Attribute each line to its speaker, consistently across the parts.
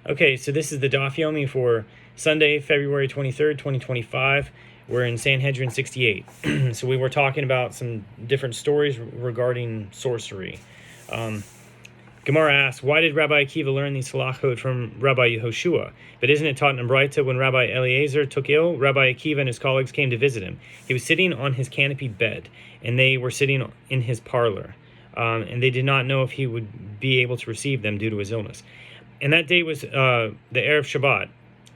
Speaker 1: Okay, so this is the Daf Yomi for Sunday, February 23rd, 2025. We're in Sanhedrin 68. So we were talking about some different stories regarding sorcery. Gemara asks, why did Rabbi Akiva learn these halachot from Rabbi Yehoshua? But isn't it taught in Braita when Rabbi Eliezer took ill? Rabbi Akiva and his colleagues came to visit him. He was sitting on his canopied bed, and they were sitting in his parlor. And they did not know if he would be able to receive them due to his illness. And that day was the Erev Shabbat,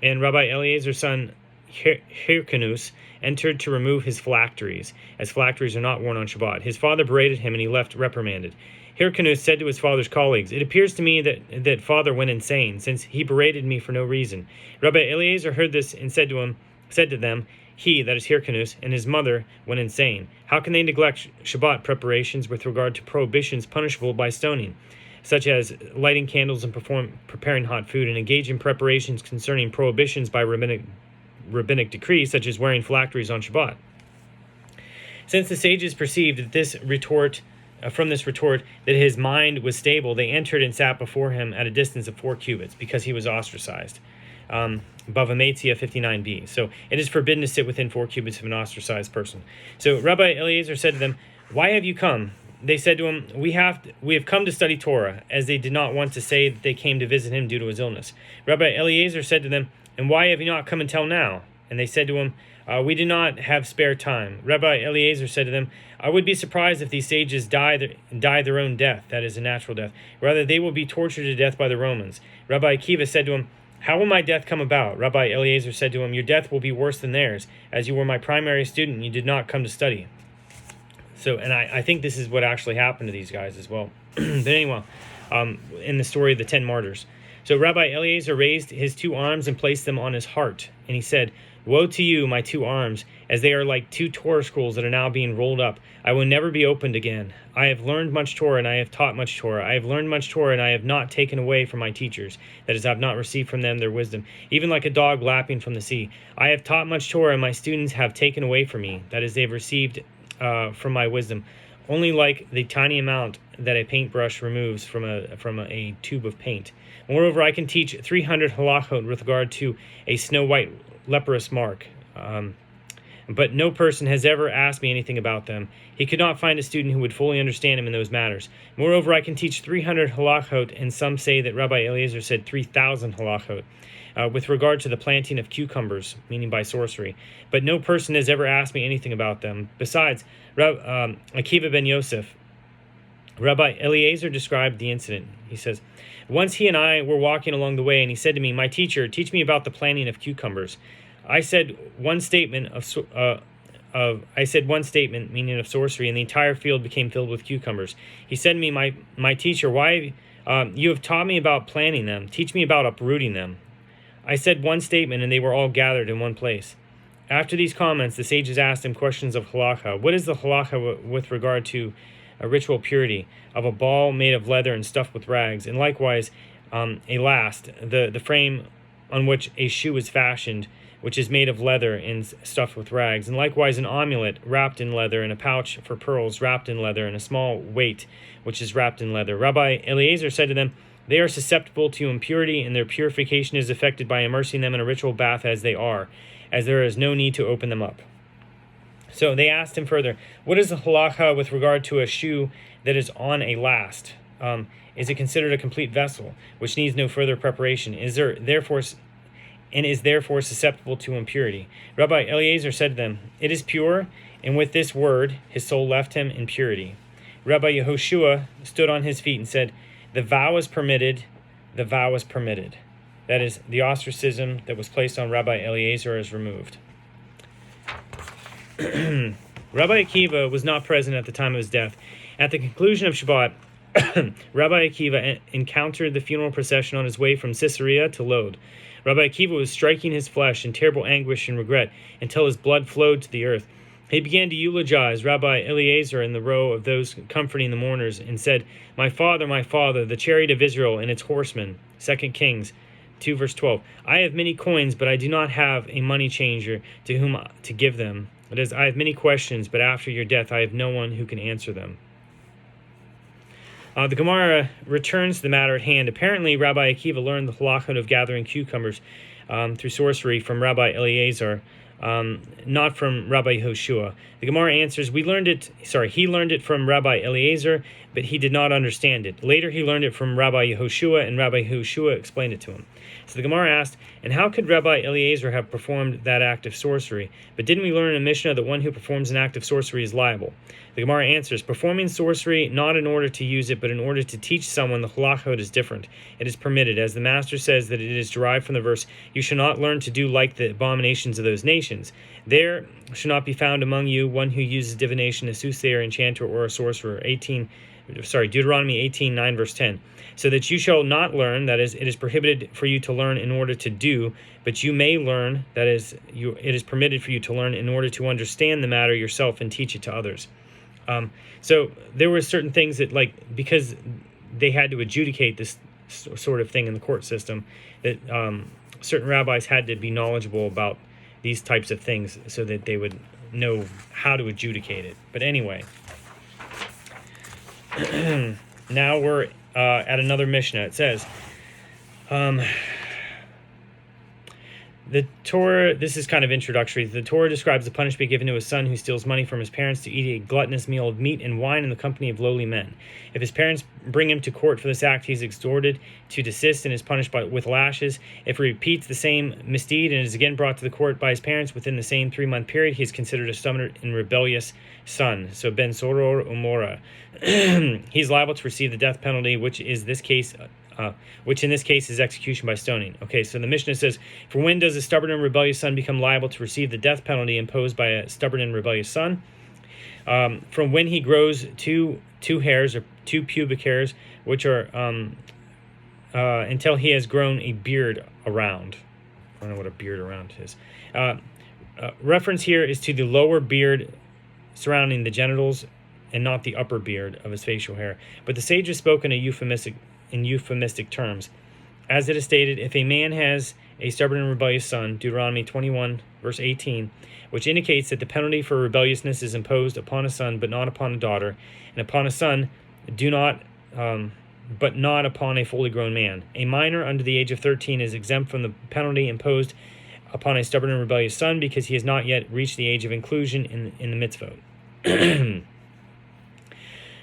Speaker 1: and Rabbi Eliezer's son Hyrcanus entered to remove his phylacteries, as phylacteries are not worn on Shabbat. His father berated him, and he left reprimanded. Hyrcanus said to his father's colleagues, "It appears to me that father went insane, since he berated me for no reason." Rabbi Eliezer heard this and said to them, he, that is Hyrcanus, and his mother went insane. How can they neglect Shabbat preparations with regard to prohibitions punishable by stoning, such as lighting candles and preparing hot food, and engage in preparations concerning prohibitions by rabbinic decree, such as wearing phylacteries on Shabbat? Since the sages perceived that from this retort that his mind was stable, they entered and sat before him at a distance of 4 cubits, because he was ostracized. Bavli 59b. So it is forbidden to sit within 4 cubits of an ostracized person. So Rabbi Eliezer said to them, "Why have you come?" They said to him, we have come to study Torah," as they did not want to say that they came to visit him due to his illness. Rabbi Eliezer said to them, "And why have you not come until now?" And they said to him, "We do not have spare time." Rabbi Eliezer said to them, "I would be surprised if these sages die their own death, that is, a natural death. Rather, they will be tortured to death by the Romans." Rabbi Akiva said to him, "How will my death come about?" Rabbi Eliezer said to him, "Your death will be worse than theirs. As you were my primary student, you did not come to study." So, and I think this is what actually happened to these guys as well. But anyway, in the story of the 10 martyrs. So Rabbi Eliezer raised his 2 arms and placed them on his heart. And he said, "Woe to you, my 2 arms, as they are like 2 Torah scrolls that are now being rolled up. I will never be opened again. I have learned much Torah, and I have taught much Torah. I have learned much Torah, and I have not taken away from my teachers. That is, I have not received from them their wisdom, even like a dog lapping from the sea. I have taught much Torah, and my students have taken away from me. That is, they have received from my wisdom, only like the tiny amount that a paintbrush removes from a tube of paint. Moreover, I can teach 300 halachot with regard to a snow-white leprous mark. But no person has ever asked me anything about them. He could not find a student who would fully understand him in those matters. Moreover, I can teach 300 halachot, and some say that Rabbi Eliezer said 3,000 halachot, with regard to the planting of cucumbers, meaning by sorcery. But no person has ever asked me anything about them. Besides, Akiva ben Yosef, Rabbi Eliezer described the incident. He says, "Once he and I were walking along the way, and he said to me, 'My teacher, teach me about the planting of cucumbers.' I said one statement, meaning of sorcery, and the entire field became filled with cucumbers. He said to me, 'My teacher, why you have taught me about planting them. Teach me about uprooting them.' I said one statement, and they were all gathered in one place." After these comments, the sages asked him questions of halacha. What is the halacha with regard to a ritual purity of a ball made of leather and stuffed with rags, and likewise a last, the frame on which a shoe is fashioned, which is made of leather and stuffed with rags, and likewise an amulet wrapped in leather, and a pouch for pearls wrapped in leather, and a small weight which is wrapped in leather? Rabbi Eliezer said to them, "They are susceptible to impurity, and their purification is effected by immersing them in a ritual bath as they are, as there is no need to open them up." So they asked him further, "What is the halacha with regard to a shoe that is on a last? Is it considered a complete vessel, which needs no further preparation? Is therefore susceptible to impurity?" Rabbi Eliezer said to them, "It is pure," and with this word his soul left him in purity. Rabbi Yehoshua stood on his feet and said, "The vow is permitted, the vow is permitted." That is, the ostracism that was placed on Rabbi Eliezer is removed. Rabbi Akiva was not present at the time of his death. At the conclusion of Shabbat, Rabbi Akiva encountered the funeral procession on his way from Caesarea to Lod. Rabbi Akiva was striking his flesh in terrible anguish and regret until his blood flowed to the earth. He began to eulogize Rabbi Eliezer in the row of those comforting the mourners, and said, my father, the chariot of Israel and its horsemen." 2 Kings 2 verse 12. "I have many coins, but I do not have a money changer to whom to give them. That is, I have many questions, but after your death I have no one who can answer them." The Gemara returns to the matter at hand. Apparently, Rabbi Akiva learned the halachot of gathering cucumbers through sorcery from Rabbi Eliezer, not from Rabbi Yehoshua. The Gemara answers, he learned it from Rabbi Eliezer, but he did not understand it. Later he learned it from Rabbi Yehoshua, and Rabbi Yehoshua explained it to him. So the Gemara asked, and how could Rabbi Eliezer have performed that act of sorcery? But didn't we learn in a Mishnah that one who performs an act of sorcery is liable? The Gemara answers, performing sorcery not in order to use it, but in order to teach someone the halachot is different. It is permitted, as the Master says that it is derived from the verse, you shall not learn to do like the abominations of those nations. There shall not be found among you one who uses divination, a soothsayer, enchanter, or a sorcerer. Deuteronomy 18:9, verse 10. So that you shall not learn, that is, it is prohibited for you to learn in order to do, but you may learn, that is, it is permitted for you to learn in order to understand the matter yourself and teach it to others. So there were certain things that, like, because they had to adjudicate this sort of thing in the court system, that certain rabbis had to be knowledgeable about these types of things so that they would know how to adjudicate it. But anyway, now we're at another Mishnah. It says, the Torah, this is kind of introductory. The Torah describes the punishment given to a son who steals money from his parents to eat a gluttonous meal of meat and wine in the company of lowly men. If his parents bring him to court for this act, he is exhorted to desist and is punished with lashes. If he repeats the same misdeed and is again brought to the court by his parents within the same 3-month period, he is considered a stubborn and rebellious son. So ben soror umora. He is liable to receive the death penalty, which in this case is execution by stoning. Okay, so the Mishnah says, for when does a stubborn and rebellious son become liable to receive the death penalty imposed by a stubborn and rebellious son? From when he grows two hairs, or 2 pubic hairs, which are until he has grown a beard around. I don't know what a beard around is. Reference here is to the lower beard surrounding the genitals and not the upper beard of his facial hair. But the sages spoke in euphemistic terms. As it is stated, if a man has a stubborn and rebellious son, Deuteronomy 21, verse 18, which indicates that the penalty for rebelliousness is imposed upon a son, but not upon a daughter, and upon a son, but not upon a fully grown man. A minor under the age of 13 is exempt from the penalty imposed upon a stubborn and rebellious son because he has not yet reached the age of inclusion in the mitzvot.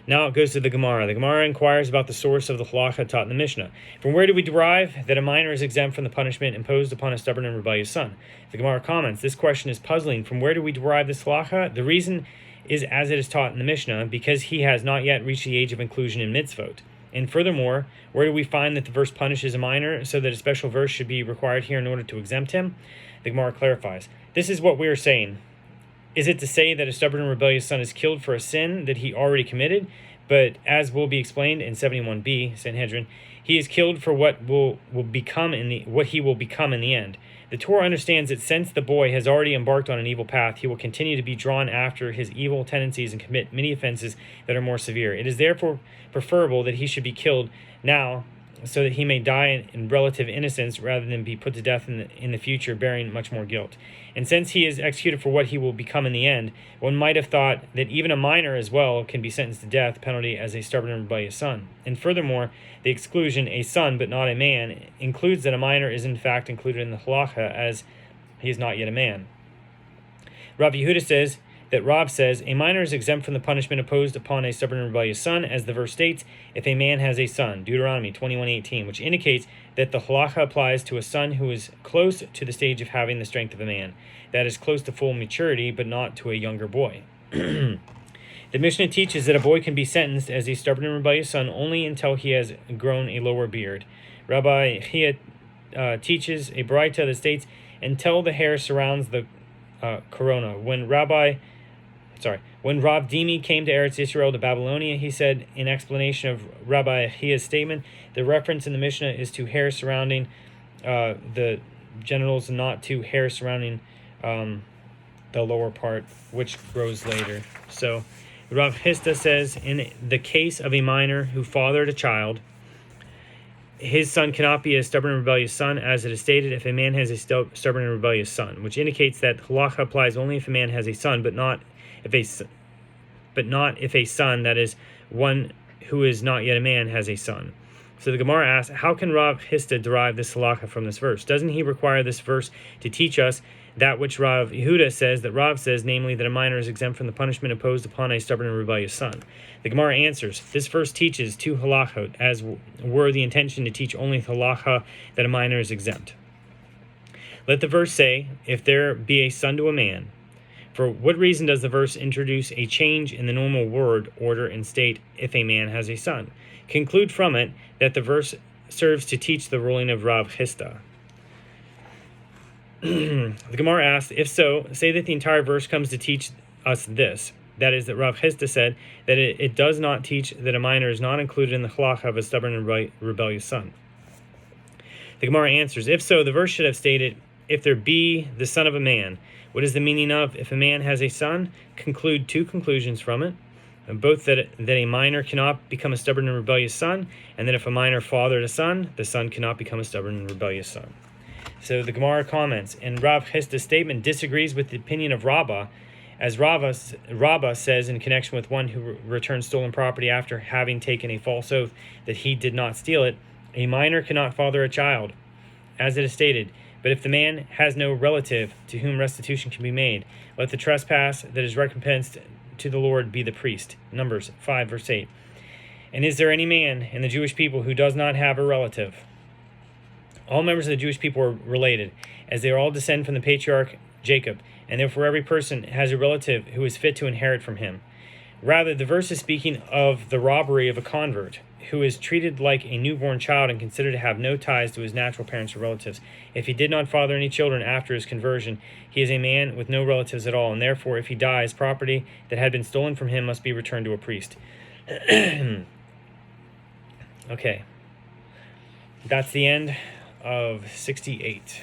Speaker 1: Now it goes to the Gemara. The Gemara inquires about the source of the halacha taught in the Mishnah. From where do we derive that a minor is exempt from the punishment imposed upon a stubborn and rebellious son? The Gemara comments, this question is puzzling. From where do we derive this halacha? The reason is as it is taught in the Mishnah, because he has not yet reached the age of inclusion in mitzvot. And furthermore, where do we find that the verse punishes a minor so that a special verse should be required here in order to exempt him? The Gemara clarifies. This is what we are saying. Is it to say that a stubborn and rebellious son is killed for a sin that he already committed? But as will be explained in 71b, Sanhedrin, he is killed for what he will become in the end. The Torah understands that since the boy has already embarked on an evil path, he will continue to be drawn after his evil tendencies and commit many offenses that are more severe. It is therefore preferable that he should be killed now, so that he may die in relative innocence rather than be put to death in the future bearing much more guilt. And since he is executed for what he will become in the end, one might have thought that even a minor as well can be sentenced to death penalty as a stubborn and rebellious son. And furthermore, the exclusion, a son but not a man, includes that a minor is in fact included in the halacha as he is not yet a man. Rav Yehuda says, that Rav says, a minor is exempt from the punishment imposed upon a stubborn and rebellious son, as the verse states, if a man has a son, Deuteronomy 21:18, which indicates that the halacha applies to a son who is close to the stage of having the strength of a man, that is close to full maturity, but not to a younger boy. The Mishnah teaches that a boy can be sentenced as a stubborn and rebellious son only until he has grown a lower beard. Rabbi Chia teaches a Baraita that states, until the hair surrounds the corona. When Rav Dimi came to Eretz Yisrael to Babylonia, he said, in explanation of Rabbi Chia's statement, the reference in the Mishnah is to hair surrounding the genitals and not to hair surrounding the lower part, which grows later. So Rav Hista says, in the case of a minor who fathered a child, his son cannot be a stubborn and rebellious son, as it is stated, if a man has a stubborn and rebellious son, which indicates that halacha applies only if a man has a son, but not if a son, that is, one who is not yet a man, has a son. So the Gemara asks, how can Rav Hista derive this halakha from this verse? Doesn't he require this verse to teach us that which Rav Yehuda says, that Rav says, namely that a minor is exempt from the punishment imposed upon a stubborn and rebellious son? The Gemara answers, this verse teaches two halachot, as were the intention to teach only the halakha that a minor is exempt. Let the verse say, if there be a son to a man. For what reason does the verse introduce a change in the normal word order and state, if a man has a son? Conclude from it that the verse serves to teach the ruling of Rav Hista. The Gemara asks, if so, say that the entire verse comes to teach us this. That is, that Rav Hista said that it does not teach that a minor is not included in the halakha of a stubborn and rebellious son. The Gemara answers, if so, the verse should have stated, if there be the son of a man. What is the meaning of, if a man has a son? Conclude two conclusions from it. Both that a minor cannot become a stubborn and rebellious son, and that if a minor fathered a son, the son cannot become a stubborn and rebellious son. So the Gemara comments, and Rav Hista's statement disagrees with the opinion of Rabbah, as Rabbah says in connection with one who returns stolen property after having taken a false oath that he did not steal it, a minor cannot father a child, as it is stated. But if the man has no relative to whom restitution can be made, let the trespass that is recompensed to the Lord be the priest. Numbers 5, verse 8. And is there any man in the Jewish people who does not have a relative? All members of the Jewish people are related, as they all descend from the patriarch Jacob, and therefore every person has a relative who is fit to inherit from him. Rather, the verse is speaking of the robbery of a convert, who is treated like a newborn child and considered to have no ties to his natural parents or relatives. If he did not father any children after his conversion, he is a man with no relatives at all, and therefore if he dies, property that had been stolen from him must be returned to a priest. Okay. That's the end of 68.